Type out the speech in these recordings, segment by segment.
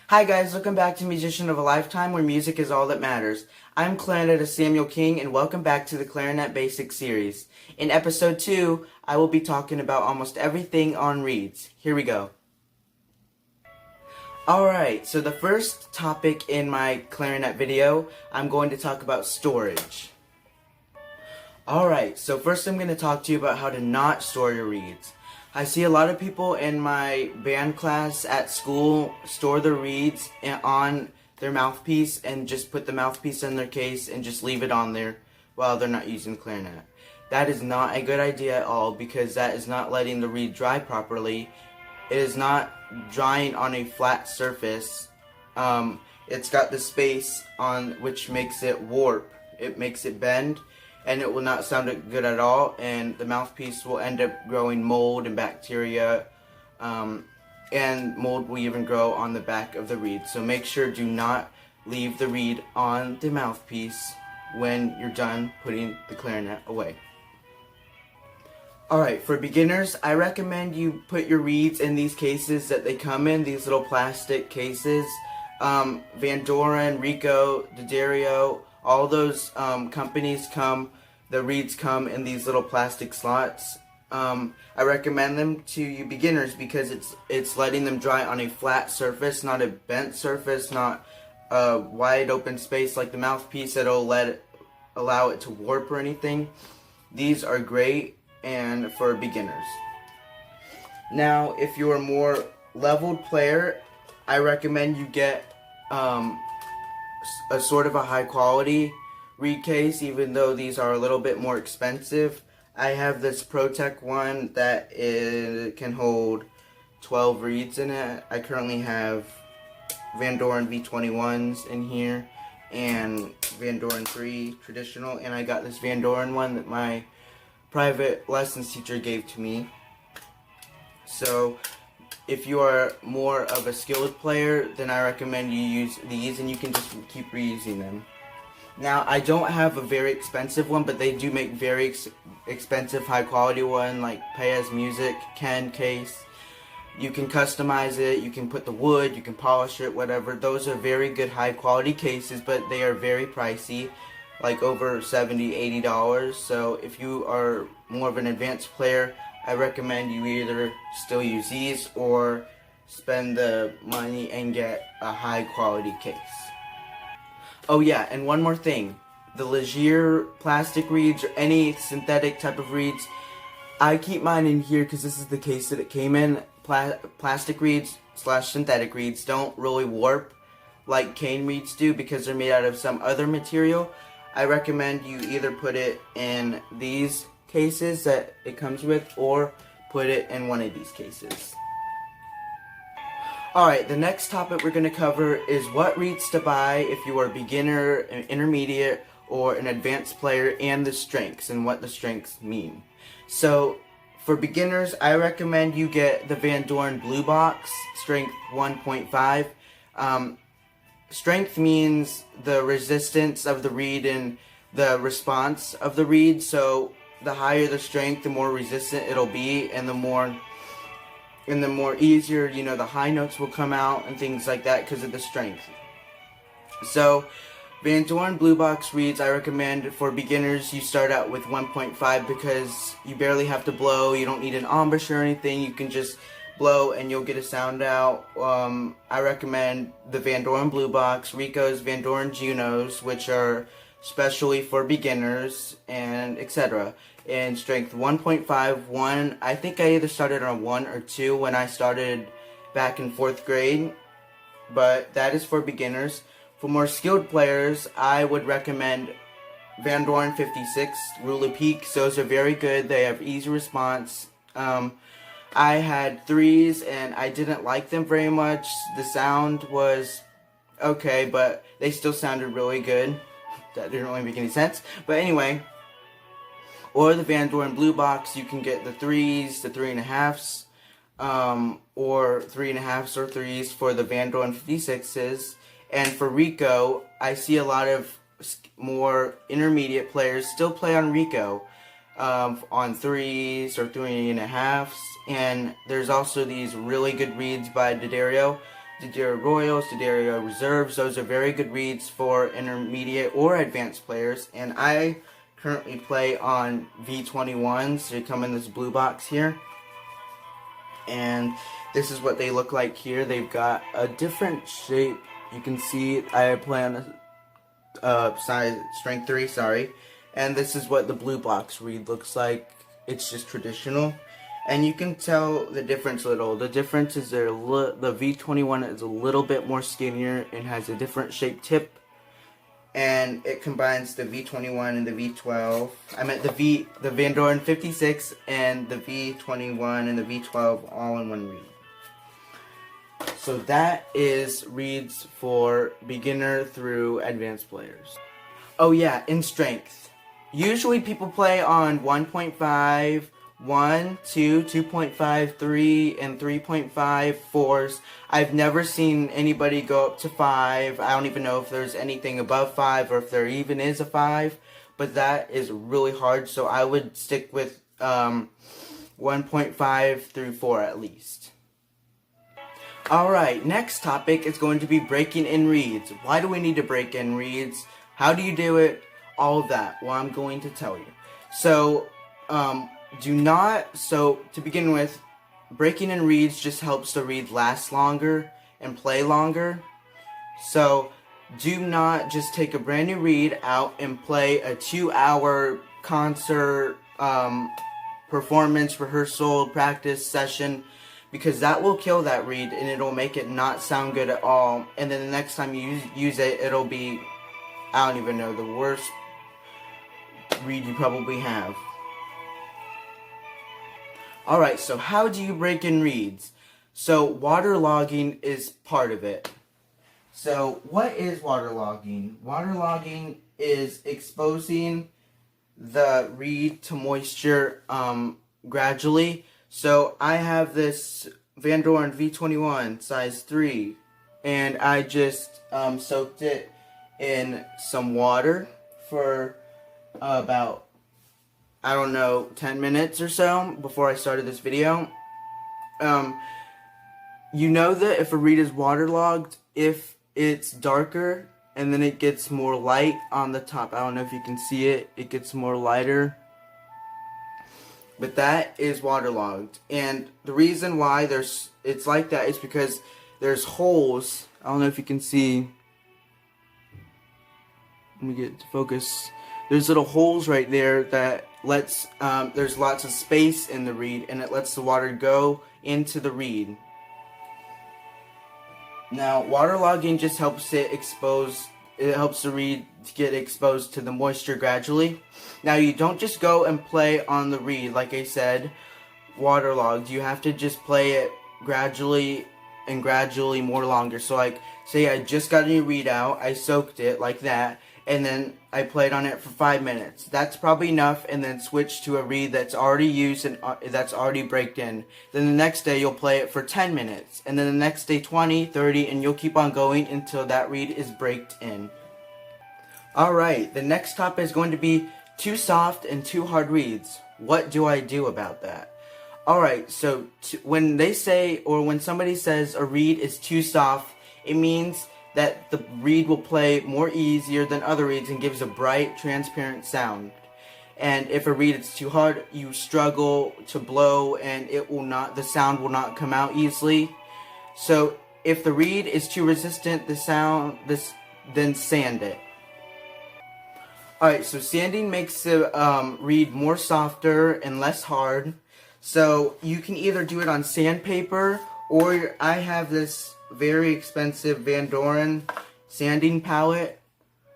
Hi guys, welcome back to Musician of a Lifetime, where music is all that matters. I'm Clarinetist Samuel King, and welcome back to the Clarinet Basics series. In episode 2, I will be talking about almost everything on reeds. Here we go. Alright, so the first topic in my clarinet video, I'm going to talk about storage. Alright, so first I'm going to talk to you about how to not store your reeds. I see a lot of people in my band class at school store their reeds on their mouthpiece and just put the mouthpiece in their case and just leave it on there while they're not using the clarinet. That is not a good idea at all, because that is not letting the reed dry properly. It is not drying on a flat surface. It's got the space on which makes it warp. It makes it bend, and it will not sound good at all, and the mouthpiece will end up growing mold and bacteria, and mold will even grow on the back of the reed. So make sure do not leave the reed on the mouthpiece when you're done putting the clarinet away. Alright, for beginners, I recommend you put your reeds in these cases that they come in, these little plastic cases. Van Doren, Rico, D'Addario, all those companies the reeds come in these little plastic slots. I recommend them to you beginners because it's letting them dry on a flat surface, not a bent surface, not a wide open space like the mouthpiece that'll allow it to warp or anything. These are great and for beginners. Now, if you're a more leveled player, I recommend you get a sort of a high quality reed case, even though these are a little bit more expensive. I have this ProTech one that can hold 12 reeds in it. I currently have Van Doren V21s in here and Van Doren 3 traditional, and I got this Van Doren one that my private lessons teacher gave to me. So if you are more of a skilled player, then I recommend you use these, and you can just keep reusing them. Now, I don't have a very expensive one, but they do make very expensive high quality one, like Paez Music Ken case. You can customize it, you can put the wood, you can polish it, whatever. Those are very good high quality cases, but they are very pricey, like over $70, $80. So if you are more of an advanced player, I recommend you either still use these or spend the money and get a high quality case. Oh yeah, and one more thing. The Ligier plastic reeds or any synthetic type of reeds, I keep mine in here because this is the case that it came in. Plastic reeds / synthetic reeds don't really warp like cane reeds do because they're made out of some other material. I recommend you either put it in these cases that it comes with or put it in one of these cases. Alright, the next topic we're going to cover is what reeds to buy if you are a beginner, an intermediate, or an advanced player, and the strengths and what the strengths mean. So, for beginners, I recommend you get the Van Doren Blue Box, strength 1.5. Strength means the resistance of the reed and the response of the reed, so the higher the strength, the more resistant it'll be, and the more easier, the high notes will come out and things like that because of the strength. So, Van Doren Blue Box reeds, I recommend for beginners you start out with 1.5 because you barely have to blow. You don't need an embouchure or anything. You can just blow and you'll get a sound out. I recommend the Van Doren Blue Box, Rico's Van Doren Junos, which are specially for beginners, and etc. And strength 1.5, 1, I think I either started on 1 or 2 when I started back in 4th grade, but that is for beginners. For more skilled players, I would recommend Van Doren 56 Ruler Peaks. Those are very good. They have easy response. I had 3s and I didn't like them very much. The sound was okay, but they still sounded really good. That didn't really make any sense. But anyway, or the Van Doren Blue Box, you can get the 3s, the 3.5s, or 3.5s or 3s for the Van Doren 56s. And for Rico, I see a lot of more intermediate players still play on Rico on 3s or 3.5s. And there's also these really good reeds by D'Addario. D'Addario Royals, D'Addario Reserves. Those are very good reeds for intermediate or advanced players. And I currently play on V21s. They come in this blue box here. And this is what they look like here. They've got a different shape. You can see I play on a size strength 3, sorry. And this is what the blue box reed looks like. It's just traditional. And you can tell the difference a little. The difference is the V21 is a little bit more skinnier and has a different shaped tip. And it combines the V21 and the V12. I meant the Van Doren 56 and the V21 and the V12 all in one reed. So that is reeds for beginner through advanced players. Oh yeah, in strength. Usually people play on 1.5, 1, 2, 2.5, 3, and 3.5, 4s. I've never seen anybody go up to 5. I don't even know if there's anything above 5 or if there even is a 5. But that is really hard, so I would stick with 1.5 through 4 at least. Alright, next topic is going to be breaking in reeds. Why do we need to break in reeds? How do you do it? All of that. Well, I'm going to tell you. So, to begin with, breaking in reeds just helps the reed last longer and play longer. So, do not just take a brand new reed out and play a 2-hour concert, performance, rehearsal, practice session, because that will kill that reed and it'll make it not sound good at all. And then the next time you use it, it'll be, I don't even know, the worst reed you probably have. Alright, so how do you break in reeds? So waterlogging is part of it. So what is waterlogging? Waterlogging is exposing the reed to moisture gradually. So I have this Van Doren V21 size 3 and I just soaked it in some water for about, I don't know, 10 minutes or so before I started this video. You know that if a reed is waterlogged, if it's darker and then it gets more light on the top. I don't know if you can see it. It gets more lighter. But that is waterlogged. And the reason why it's like that is because there's holes. I don't know if you can see. Let me get to focus. There's little holes right there that lets, there's lots of space in the reed and it lets the water go into the reed. Now, waterlogging just helps it helps the reed get exposed to the moisture gradually. Now, you don't just go and play on the reed, like I said, waterlogged. You have to just play it gradually and gradually more longer. So, like, say I just got a new reed out, I soaked it like that, and then I played on it for 5 minutes. That's probably enough, and then switch to a reed that's already used and that's already braked in. Then the next day you'll play it for 10 minutes, and then the next day 20, 30, and you'll keep on going until that reed is braked in. Alright, the next topic is going to be too soft and too hard reeds. What do I do about that? Alright, so when they say, or when somebody says a reed is too soft, it means that the reed will play more easier than other reeds and gives a bright, transparent sound. And if a reed is too hard, you struggle to blow and the sound will not come out easily. So if the reed is too resistant, then sand it. Alright, so sanding makes the reed more softer and less hard. So you can either do it on sandpaper, or I have this very expensive Van Doren sanding palette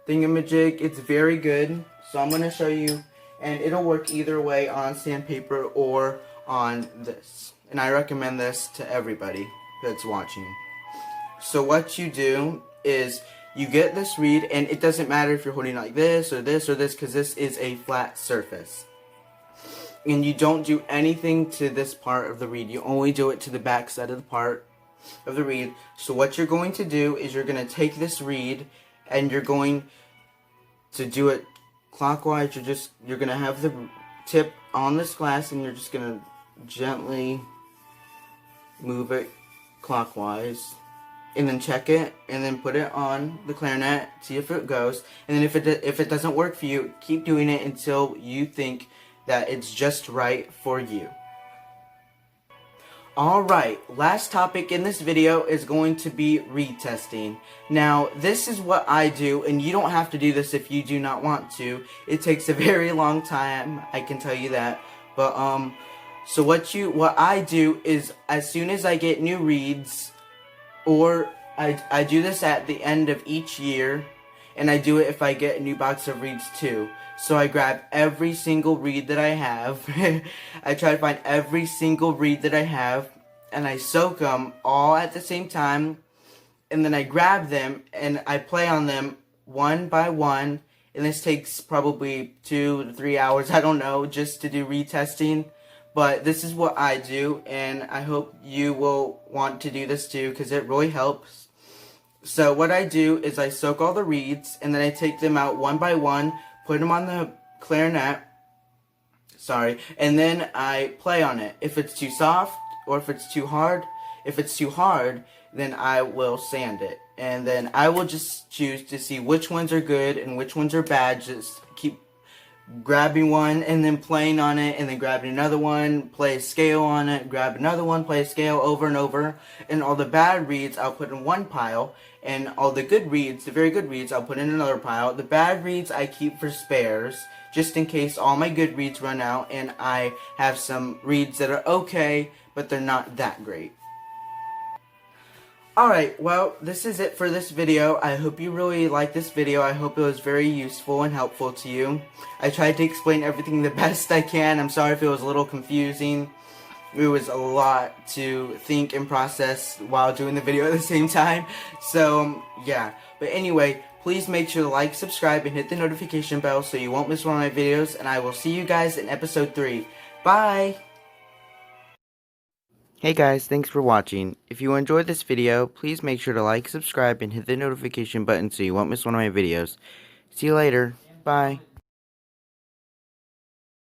thingamajig. It's very good, so I'm going to show you, and it'll work either way on sandpaper or on this. And I recommend this to everybody that's watching. So what you do is you get this reed, and it doesn't matter if you're holding like this or this or this, because this is a flat surface. And you don't do anything to this part of the reed. You only do it to the back side of the part of the reed. So what you're going to do is you're going to take this reed and you're going to do it clockwise. You're going to have the tip on this glass and you're just going to gently move it clockwise. and then check it, and then put it on the clarinet, see if it goes, and then if it doesn't work for you, keep doing it until you think that it's just right for you. Alright, last topic in this video is going to be retesting. Now, this is what I do, and you don't have to do this if you do not want to. It takes a very long time, I can tell you that. But, so what I do is, as soon as I get new reeds, or I do this at the end of each year, and I do it if I get a new box of reeds too. So I grab every single reed that I have. I try to find every single reed that I have, and I soak them all at the same time, and then I grab them and I play on them one by one, and this takes probably 2 to 3 hours, I don't know, just to do retesting. But this is what I do, and I hope you will want to do this too, because it really helps. So what I do is I soak all the reeds, and then I take them out one by one, put them on the clarinet, and then I play on it. If it's too soft, or if it's too hard, then I will sand it. And then I will just choose to see which ones are good and which ones are bad. Just keep grabbing one and then playing on it, and then grabbing another one, play a scale on it, grab another one, play a scale over and over. And all the bad reeds I'll put in one pile, and all the good reeds, the very good reeds, I'll put in another pile. The bad reeds I keep for spares, just in case all my good reeds run out and I have some reeds that are okay, but they're not that great. Alright, well, this is it for this video. I hope you really liked this video. I hope it was very useful and helpful to you. I tried to explain everything the best I can. I'm sorry if it was a little confusing. It was a lot to think and process while doing the video at the same time. So, yeah. But anyway, please make sure to like, subscribe, and hit the notification bell so you won't miss one of my videos. And I will see you guys in episode 3. Bye! Hey guys, thanks for watching. If you enjoyed this video, please make sure to like, subscribe, and hit the notification button so you won't miss one of my videos. See you later. Bye.